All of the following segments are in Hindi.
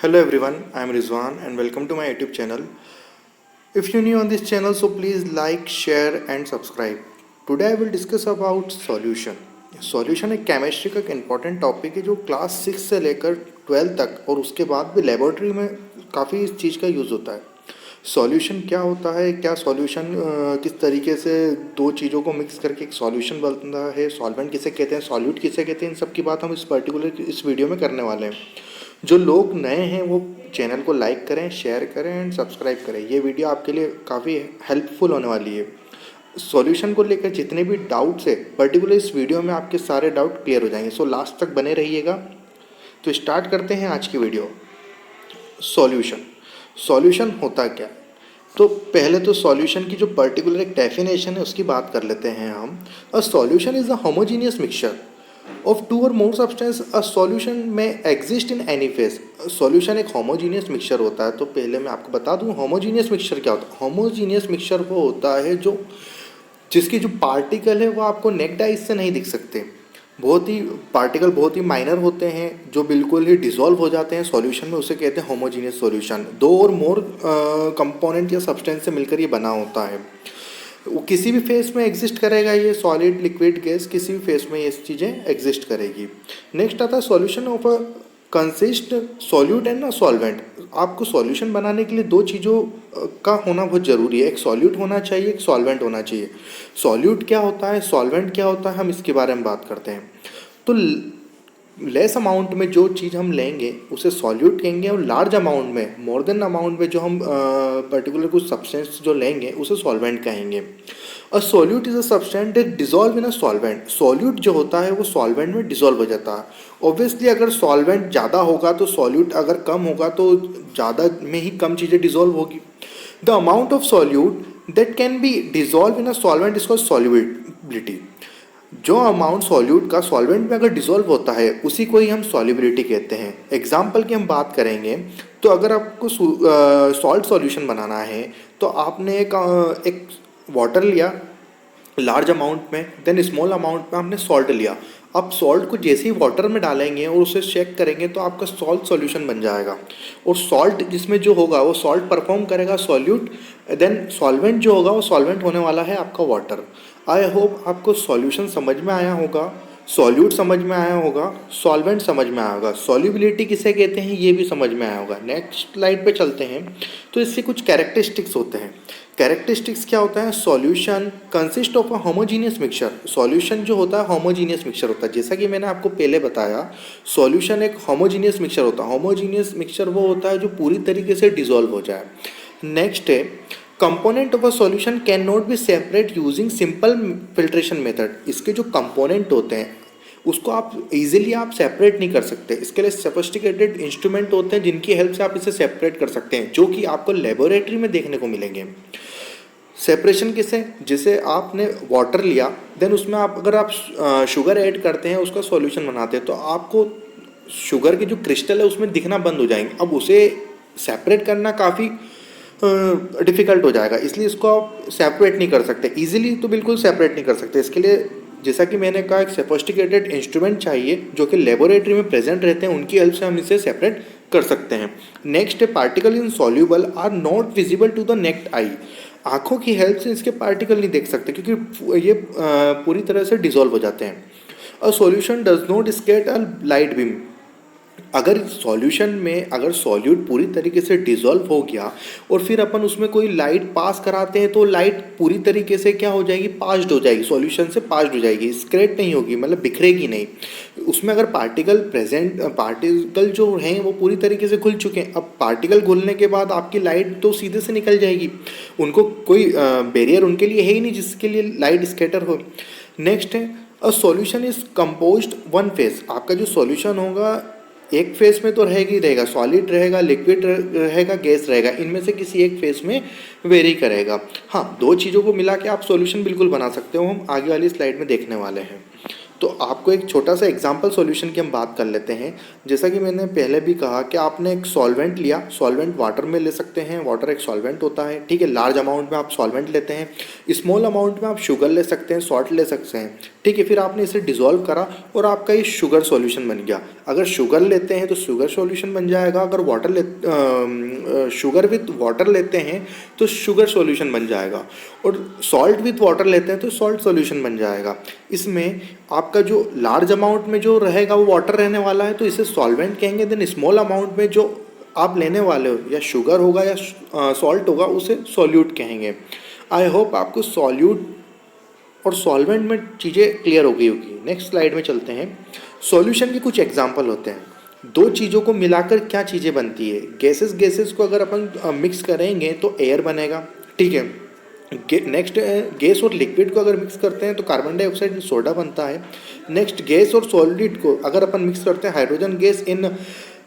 Hello everyone, I am Rizwan and welcome to my YouTube channel. If you're new on this channel, so please like, share and subscribe. Today I will discuss about solution. Solution एक केमिस्ट्री का एक इम्पॉर्टेंट टॉपिक है जो क्लास 6 से लेकर 12 तक और उसके बाद भी लेबोरेटरी में काफ़ी इस चीज़ का यूज़ होता है। सॉल्यूशन क्या होता है, क्या सॉल्यूशन किस तरीके से दो चीज़ों को मिक्स करके एक सॉल्यूशन बनता है, सॉल्वेंट किसे कहते हैं, सॉल्यूट किसे कहते हैं, इन सब की बात हम इस वीडियो में करने वाले हैं। जो लोग नए हैं वो चैनल को लाइक करें, शेयर करें एंड सब्सक्राइब करें। ये वीडियो आपके लिए काफ़ी हेल्पफुल होने वाली है। सॉल्यूशन को लेकर जितने भी डाउट्स है पर्टिकुलर इस वीडियो में आपके सारे डाउट क्लियर हो जाएंगे। सो लास्ट तक बने रहिएगा। तो स्टार्ट करते हैं आज की वीडियो। सॉल्यूशन होता क्या है? तो पहले तो सॉल्यूशन की जो पर्टिकुलर एक डेफिनेशन है उसकी बात कर लेते हैं हम। A solution is a homogeneous mixture of two or more substance. A solution may exist in any phase. Solution एक होमोजीनियस मिक्सचर होता है। तो पहले मैं आपको बता दूं होमोजीनियस मिक्सचर क्या होता है। होमोजीनियस मिक्सचर वो होता है जो जिसकी जो पार्टिकल है वो आपको नेक्ड आइज से नहीं दिख सकते। पार्टिकल बहुत ही माइनर होते हैं जो बिल्कुल ही डिसॉल्व हो जाते हैं सॉल्यूशन में, उसे कहते हैं होमोजीनियस सॉल्यूशन। दो और मोर कंपोनेंट या सब्सटेंस से मिलकर ये बना होता है। वो किसी भी फेस में एग्जिस्ट करेगा, ये सॉलिड लिक्विड गैस किसी भी फेस में ये चीज़ें एग्जिस्ट करेगी। नेक्स्ट आता है solution of a consist solute and solvent. आपको सॉल्यूशन बनाने के लिए दो चीज़ों का होना बहुत ज़रूरी है, एक सॉल्यूट होना चाहिए, एक सॉल्वेंट होना चाहिए। सॉल्यूट क्या होता है, सॉल्वेंट क्या होता है, हम इसके बारे में बात करते हैं। तो लेस अमाउंट में जो चीज़ हम लेंगे उसे सॉल्यूट कहेंगे और लार्ज अमाउंट में मोर देन अमाउंट में जो हम पर्टिकुलर कुछ सब्सटेंस जो लेंगे उसे सॉल्वेंट कहेंगे। अ solute is a substance that dissolve in a solvent. Solute जो होता है वो सॉल्वेंट में डिसॉल्व हो जाता है। ऑब्वियसली अगर सॉल्वेंट ज़्यादा होगा तो सॉल्यूट अगर कम होगा तो ज़्यादा में ही कम चीज़ें डिसॉल्व होगी। The amount of solute that can be dissolve in a solvent is called solubility. जो अमाउंट सॉल्यूट का सॉल्वेंट में अगर डिसॉल्व होता है उसी को ही हम सॉल्युबिलिटी कहते हैं। एग्जाम्पल की हम बात करेंगे तो अगर आपको सॉल्ट सॉल्यूशन बनाना है तो आपने एक वाटर लिया लार्ज अमाउंट में, देन स्मॉल अमाउंट में आपने सॉल्ट लिया। आप सॉल्ट को जैसे ही वाटर में डालेंगे और उसे चेक करेंगे तो आपका सॉल्ट सॉल्यूशन बन जाएगा। और सॉल्ट जिसमें जो होगा वो सॉल्ट परफॉर्म करेगा सॉल्यूट, देन सॉल्वेंट जो होगा वो सॉल्वेंट होने वाला है आपका वाटर। आई होप आपको सॉल्यूशन समझ में आया होगा, सॉल्यूट समझ में आया होगा, सॉल्वेंट समझ में आया होगा, सॉल्युबिलिटी किसे कहते हैं ये भी समझ में आया होगा। नेक्स्ट स्लाइड पे चलते हैं। तो इससे कुछ कैरेक्टरिस्टिक्स होते हैं। कैरेक्टरिस्टिक्स क्या होता है? Solution consist of a homogeneous mixture. Solution जो होता है होमोजीनियस मिक्सचर होता है। जैसा कि मैंने आपको पहले बताया सॉल्यूशन एक होमोजीनियस मिक्सचर होता है। होमोजीनियस मिक्सचर वो होता है जो पूरी तरीके से डिसॉल्व हो जाए। नेक्स्ट है component of a solution can not be separate using simple filtration method. इसके जो कंपोनेंट होते हैं उसको आप इजीली आप सेपरेट नहीं कर सकते। इसके लिए सोफिस्टिकेटेड इंस्ट्रूमेंट होते हैं जिनकी हेल्प से आप इसे सेपरेट कर सकते हैं, जो कि आपको लेबोरेटरी में देखने को मिलेंगे। सेपरेशन किसे? जैसे आपने वाटर लिया, देन उसमें अगर आप शुगर ऐड करते हैं, उसका सॉल्यूशन बनाते हैं, तो आपको शुगर के जो क्रिस्टल है उसमें दिखना बंद हो जाएंगे। अब उसे सेपरेट करना काफ़ी डिफ़िकल्ट हो जाएगा, इसलिए इसको आप सेपरेट नहीं कर सकते ईजिली, तो बिल्कुल सेपरेट नहीं कर सकते। इसके लिए जैसा कि मैंने कहा एक सोफिस्टिकेटेड इंस्ट्रूमेंट चाहिए जो कि लेबोरेटरी में प्रेजेंट रहते हैं, उनकी हेल्प से हम इसे सेपरेट कर सकते हैं। नेक्स्ट है particle insoluble are not visible to the naked eye. आँखों की हेल्प से इसके पार्टिकल नहीं देख सकते क्योंकि ये पूरी तरह से डिसॉल्व हो जाते हैं। A solution does not scatter a light beam. अगर सॉल्यूशन में अगर सॉल्यूट पूरी तरीके से डिसॉल्व हो गया और फिर अपन उसमें कोई लाइट पास कराते हैं तो लाइट पूरी तरीके से क्या हो जाएगी, पास्ड हो जाएगी, सॉल्यूशन से पास्ड हो जाएगी, स्क्रेट नहीं होगी, मतलब बिखरेगी नहीं। उसमें अगर पार्टिकल जो हैं वो पूरी तरीके से घुल चुके हैं। अब पार्टिकल घुलने के बाद आपकी लाइट तो सीधे से निकल जाएगी, उनको कोई बैरियर उनके लिए है ही नहीं जिसके लिए लाइट स्कैटर हो। नेक्स्ट है a solution is composed one phase. आपका जो सॉल्यूशन होगा एक फेस में तो रहेगा ही रहेगा, सॉलिड रहेगा, लिक्विड रहेगा, गैस रहेगा, इनमें से किसी एक फेस में वेरी करेगा। हाँ, दो चीज़ों को मिला के आप सॉल्यूशन बिल्कुल बना सकते हो, हम आगे वाली स्लाइड में देखने वाले हैं। तो आपको एक छोटा सा एग्जांपल सॉल्यूशन की हम बात कर लेते हैं। जैसा कि मैंने पहले भी कहा कि आपने एक सॉल्वेंट लिया, सॉल्वेंट वाटर में ले सकते हैं, वाटर एक सॉल्वेंट होता है, ठीक है। लार्ज अमाउंट में आप सॉल्वेंट लेते हैं, स्मॉल अमाउंट में आप शुगर ले सकते हैं, सॉल्ट ले सकते हैं। ठीक है, फिर आपने इसे डिज़ोल्व करा और आपका ये शुगर सॉल्यूशन बन गया। अगर शुगर लेते हैं तो शुगर सॉल्यूशन बन जाएगा, अगर शुगर विथ वाटर लेते हैं तो शुगर सॉल्यूशन बन जाएगा, और सॉल्ट विथ वाटर लेते हैं तो सॉल्ट सॉल्यूशन बन जाएगा। इसमें आपका जो लार्ज अमाउंट में जो रहेगा वो वाटर रहने वाला है तो इसे सॉल्वेंट कहेंगे। देन स्मॉल अमाउंट में जो आप लेने वाले हो या शुगर होगा या सॉल्ट होगा उसे सॉल्यूट कहेंगे। आई होप आपको सॉल्यूट और सॉल्वेंट में चीज़ें क्लियर हो गई होगी। नेक्स्ट स्लाइड में चलते हैं। सॉल्यूशन के कुछ एग्जांपल होते हैं। दो चीज़ों को मिलाकर क्या चीज़ें बनती है। गैसेस को अगर अपन मिक्स करेंगे तो एयर बनेगा, ठीक है। नेक्स्ट गैस और लिक्विड को अगर मिक्स करते हैं तो कार्बन डाइऑक्साइड सोडा बनता है। नेक्स्ट गैस और सॉलिड को अगर अपन मिक्स करते हैं hydrogen gas in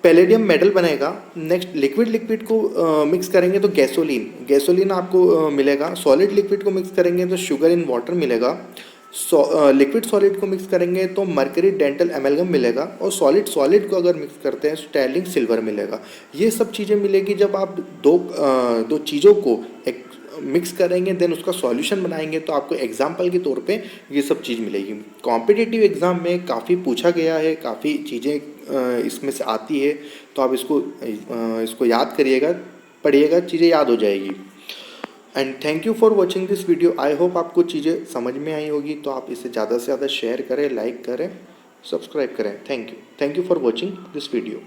palladium metal बनेगा। नेक्स्ट लिक्विड को मिक्स करेंगे तो गैसोलीन आपको मिलेगा। सॉलिड लिक्विड को मिक्स करेंगे तो शुगर इन वाटर मिलेगा। लिक्विड सॉलिड को मिक्स करेंगे तो मर्करी डेंटल एमेलगम मिलेगा, और सॉलिड को अगर मिक्स करते हैं स्टैर्लिंग सिल्वर मिलेगा। ये सब चीज़ें मिलेगी जब आप दो चीज़ों को एक मिक्स करेंगे देन उसका सॉल्यूशन बनाएंगे तो आपको एग्जाम्पल के तौर पे ये सब चीज़ मिलेगी। कॉम्पिटिटिव एग्ज़ाम में काफ़ी पूछा गया है, काफ़ी चीज़ें इसमें से आती है, तो आप इसको याद करिएगा, पढ़िएगा, चीज़ें याद हो जाएगी। And thank you for watching this video. I hope आपको चीज़ें समझ में आई होगी, तो आप इसे ज़्यादा से ज़्यादा शेयर करें, लाइक करें, सब्सक्राइब करें। Thank you for watching this video.